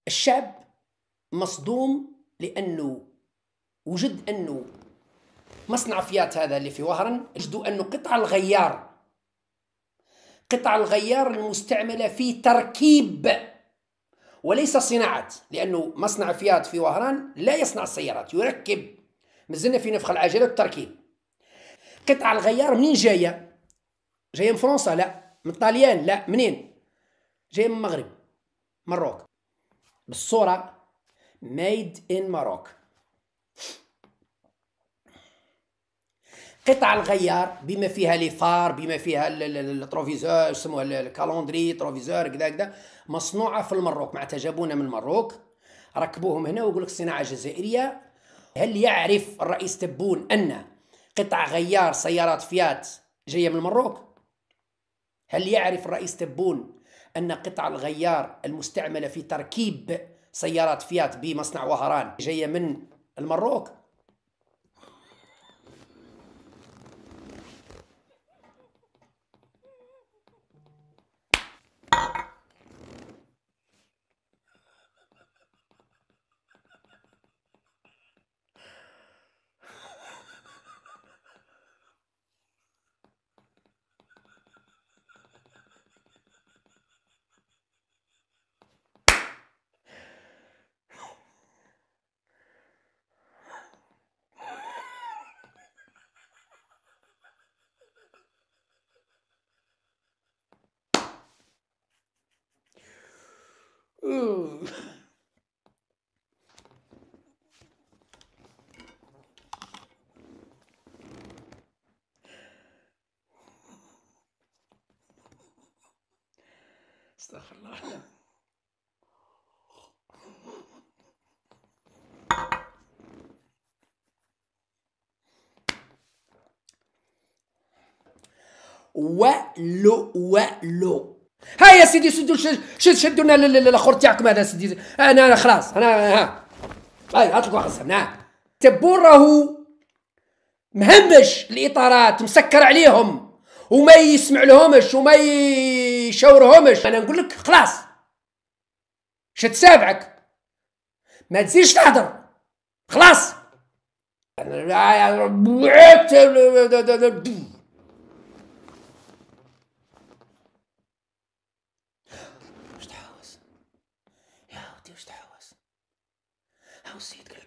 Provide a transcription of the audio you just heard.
الشعب مصدوم لأنه وجد أنه مصنع فيات هذا اللي في وهران وجدوا أنه قطع الغيار المستعملة في تركيب وليس صناعة، لأنه مصنع فيات في وهران لا يصنع السيارات، يركب. مازلنا في نفخ العجلة والتركيب. قطع الغيار منين جاية؟ جاية من فرنسا؟ لا. من طاليان؟ لا. منين؟ جاية من المغرب، مروك، بالصورة ميد ان ماروك. قطع الغيار بما فيها لي فار، بما فيها التروفيزور، يسموها الكالوندري تروفيزور، كذا كذا، مصنوعه في المروك. معناتها جابونا من المروك، ركبوهم هنا، ويقول لك صناعه جزائريه. هل يعرف الرئيس تبون ان قطع غيار سيارات فيات جايه من المروك؟ هل يعرف الرئيس تبون ان قطع الغيار المستعمله في تركيب سيارات فيات بمصنع وهران جايه من المروك؟ استغفر الله. ولو ها يا سيدي، شدوا لنا الاخر تاعكم هذا سيدي. انا خلاص، انا ها هاي هات لكم خصم. ها تبون راهو مهمش الاطارات، مسكر عليهم وما يسمع لهمش وما يشاورهمش. انا نقول لك خلاص، شد سابعك، ما تزيدش تهدر، خلاص. واش تحوس يا ودي؟ واش تحوس؟ هاو السيد قال